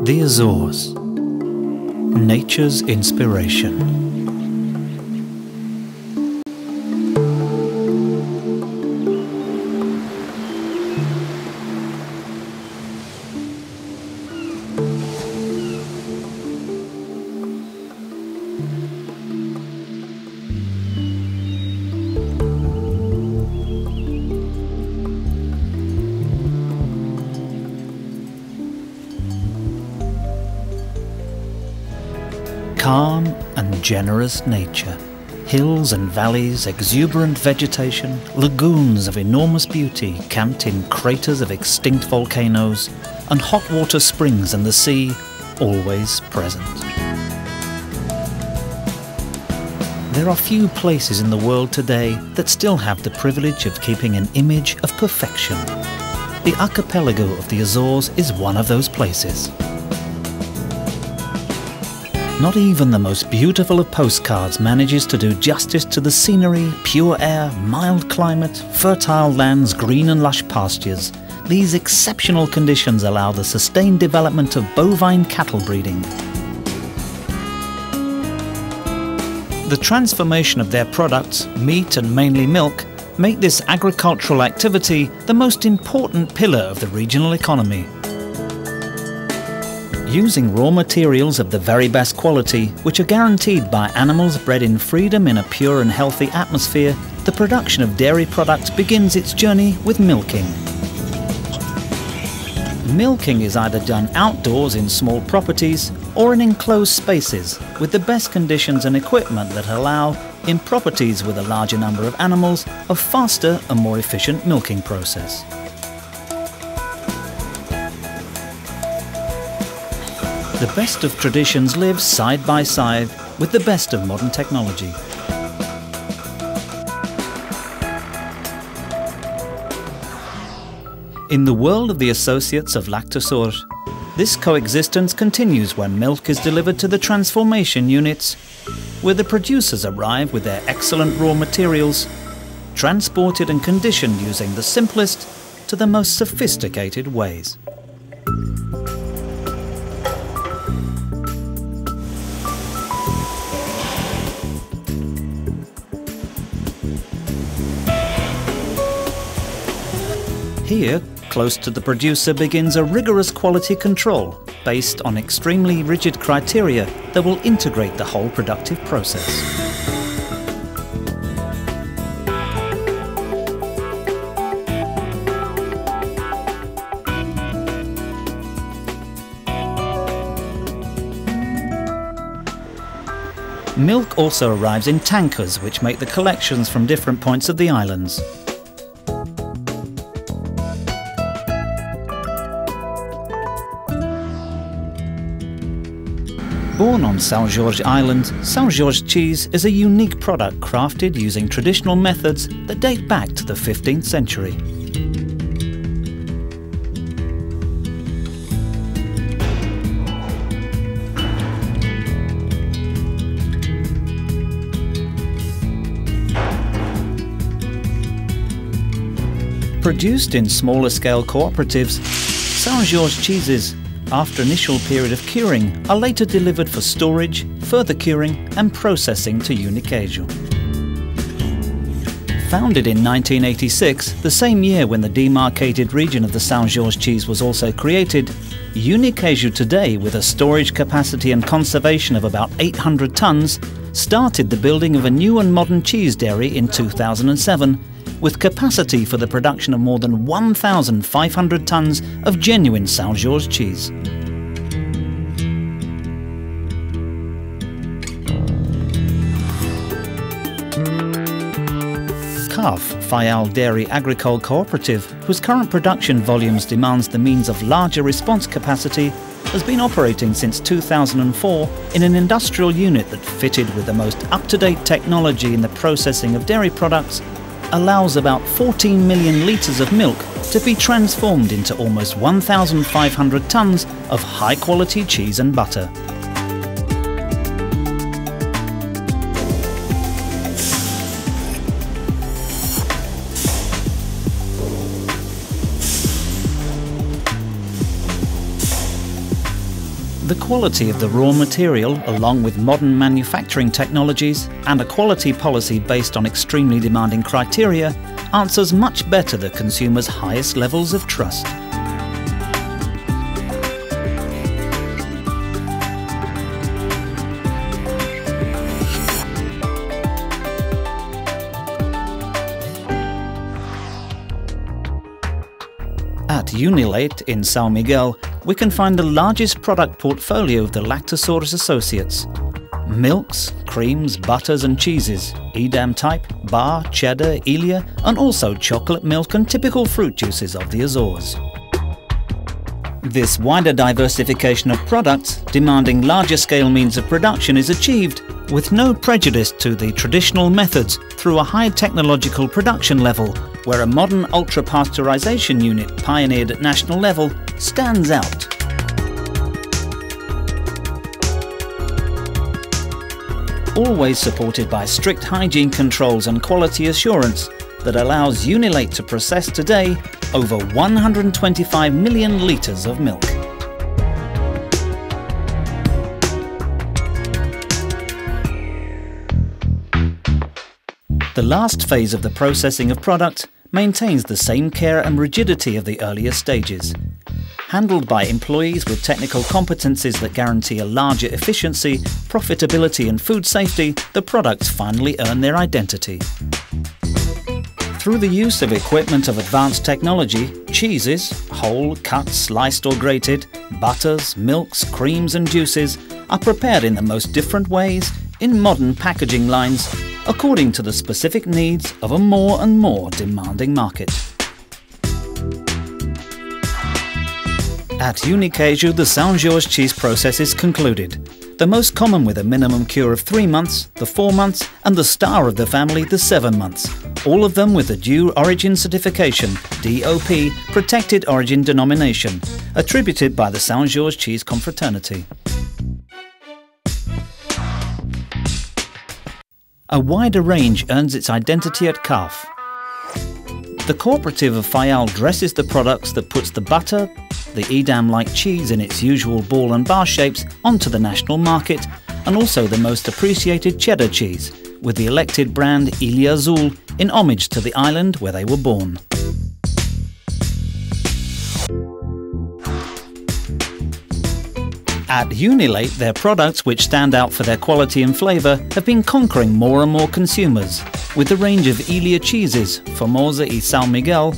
The Azores, nature's inspiration. Calm and generous nature, hills and valleys, exuberant vegetation, lagoons of enormous beauty camped in craters of extinct volcanoes, and hot water springs and the sea always present. There are few places in the world today that still have the privilege of keeping an image of perfection. The archipelago of the Azores is one of those places. Not even the most beautiful of postcards manages to do justice to the scenery, pure air, mild climate, fertile lands, green and lush pastures. These exceptional conditions allow the sustained development of bovine cattle breeding. The transformation of their products, meat and mainly milk, make this agricultural activity the most important pillar of the regional economy. Using raw materials of the very best quality, which are guaranteed by animals bred in freedom in a pure and healthy atmosphere, the production of dairy products begins its journey with milking. Milking is either done outdoors in small properties or in enclosed spaces with the best conditions and equipment that allow, in properties with a larger number of animals, a faster and more efficient milking process. The best of traditions live side by side with the best of modern technology. In the world of the associates of LactAçores, this coexistence continues when milk is delivered to the transformation units, where the producers arrive with their excellent raw materials, transported and conditioned using the simplest to the most sophisticated ways. Here, close to the producer, begins a rigorous quality control based on extremely rigid criteria that will integrate the whole productive process. Milk also arrives in tankers, which make the collections from different points of the islands. Born on São Jorge Island, São Jorge cheese is a unique product crafted using traditional methods that date back to the 15th century. Produced in smaller scale cooperatives, São Jorge cheeses, after initial period of curing, are later delivered for storage, further curing and processing to Uniqueijo. Founded in 1986, the same year when the demarcated region of the São Jorge cheese was also created, Uniqueijo today, with a storage capacity and conservation of about 800 tonnes, started the building of a new and modern cheese dairy in 2007, with capacity for the production of more than 1,500 tonnes of genuine São Jorge cheese. CAF, Faial Dairy Agricole Cooperative, whose current production volumes demands the means of larger response capacity, has been operating since 2004 in an industrial unit that, fitted with the most up-to-date technology in the processing of dairy products, allows about 14 million litres of milk to be transformed into almost 1,500 tonnes of high-quality cheese and butter. The quality of the raw material, along with modern manufacturing technologies and a quality policy based on extremely demanding criteria, answers much better the consumer's highest levels of trust. At Unileite in São Miguel, we can find the largest product portfolio of the LactAçores associates. Milks, creams, butters and cheeses, Edam type, bar, cheddar, Ilia, and also chocolate milk and typical fruit juices of the Azores. This wider diversification of products, demanding larger scale means of production, is achieved with no prejudice to the traditional methods through a high technological production level, where a modern ultra-pasteurization unit pioneered at national level stands out. Always supported by strict hygiene controls and quality assurance that allows Unileite to process today over 125 million litres of milk. The last phase of the processing of products maintains the same care and rigidity of the earlier stages. Handled by employees with technical competencies that guarantee a larger efficiency, profitability and food safety, the products finally earn their identity. Through the use of equipment of advanced technology, cheeses, whole, cut, sliced or grated, butters, milks, creams and juices are prepared in the most different ways in modern packaging lines according to the specific needs of a more and more demanding market. At Uniqueijo, the São Jorge cheese process is concluded. The most common with a minimum cure of 3 months, the 4 months, and the star of the family, the 7 months. All of them with a due origin certification, DOP, Protected Origin Denomination, attributed by the São Jorge Cheese Confraternity. A wider range earns its identity at CAF. The cooperative of Faial dresses the products that puts the butter, the Edam-like cheese in its usual ball and bar shapes onto the national market, and also the most appreciated cheddar cheese, with the elected brand Ilha Azul in homage to the island where they were born. At Unileite, their products, which stand out for their quality and flavour, have been conquering more and more consumers, with the range of Ilia cheeses, Formosa e São Miguel,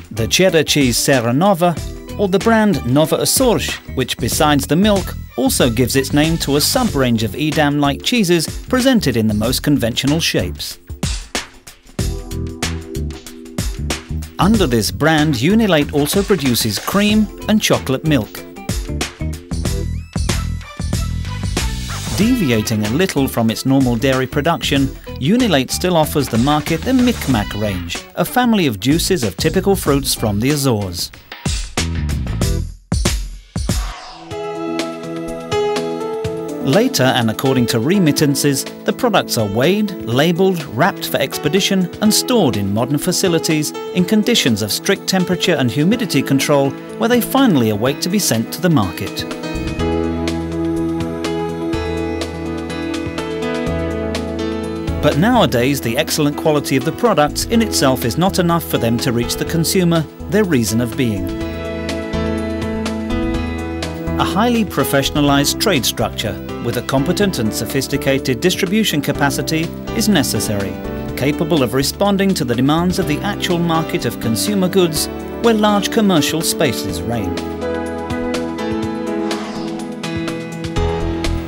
the cheddar cheese Serra Nova, or the brand Nova Azores, which besides the milk, also gives its name to a sub-range of Edam-like cheeses presented in the most conventional shapes. Under this brand, Unileite also produces cream and chocolate milk. Deviating a little from its normal dairy production, Unileite still offers the market the Micmac range, a family of juices of typical fruits from the Azores. Later, and according to remittances, the products are weighed, labelled, wrapped for expedition and stored in modern facilities in conditions of strict temperature and humidity control, where they finally await to be sent to the market. But nowadays, the excellent quality of the products in itself is not enough for them to reach the consumer, their reason of being. A highly professionalized trade structure with a competent and sophisticated distribution capacity is necessary, capable of responding to the demands of the actual market of consumer goods where large commercial spaces reign.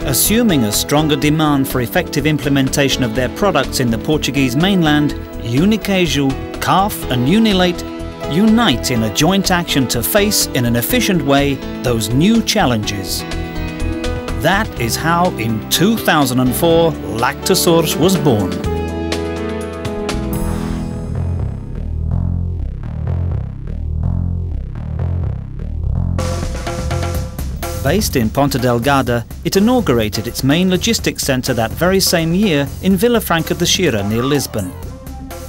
Assuming a stronger demand for effective implementation of their products in the Portuguese mainland, Uniqueijo, CAF and Unileite unite in a joint action to face in an efficient way those new challenges. That is how in 2004 LactAçores was born. Based in Ponta Delgada, it inaugurated its main logistics centre that very same year in Vila Franca de Xira near Lisbon.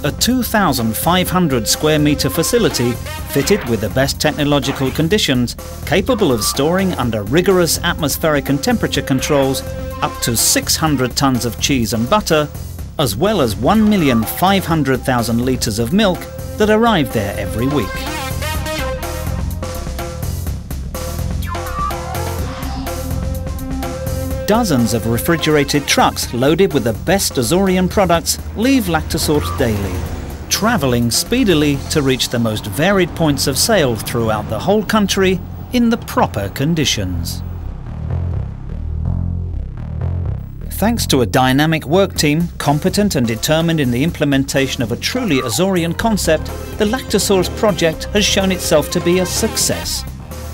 A 2,500 square metre facility fitted with the best technological conditions, capable of storing under rigorous atmospheric and temperature controls up to 600 tonnes of cheese and butter, as well as 1,500,000 litres of milk that arrive there every week. Dozens of refrigerated trucks loaded with the best Azorean products leave LactAçores daily, travelling speedily to reach the most varied points of sale throughout the whole country in the proper conditions. Thanks to a dynamic work team, competent and determined in the implementation of a truly Azorean concept, the LactAçores project has shown itself to be a success.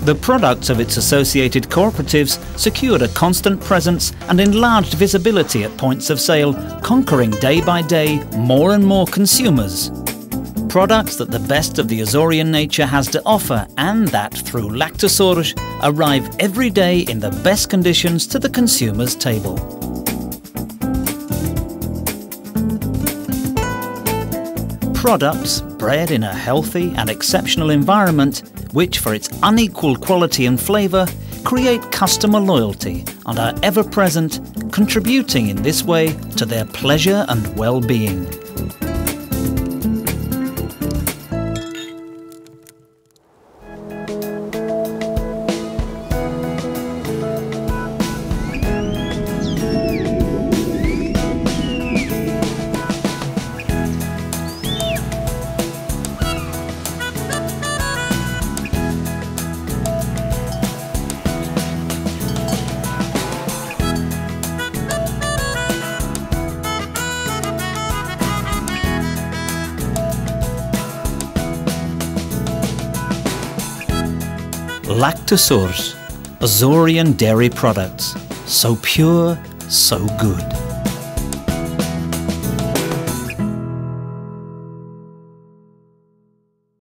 The products of its associated cooperatives secured a constant presence and enlarged visibility at points of sale, conquering day by day more and more consumers. Products that the best of the Azorean nature has to offer, and that through LactAçores arrive every day in the best conditions to the consumer's table. Products bred in a healthy and exceptional environment, which for its unequal quality and flavour create customer loyalty and are ever present, contributing in this way to their pleasure and well-being. LactAçores, Azorean dairy products, so pure, so good.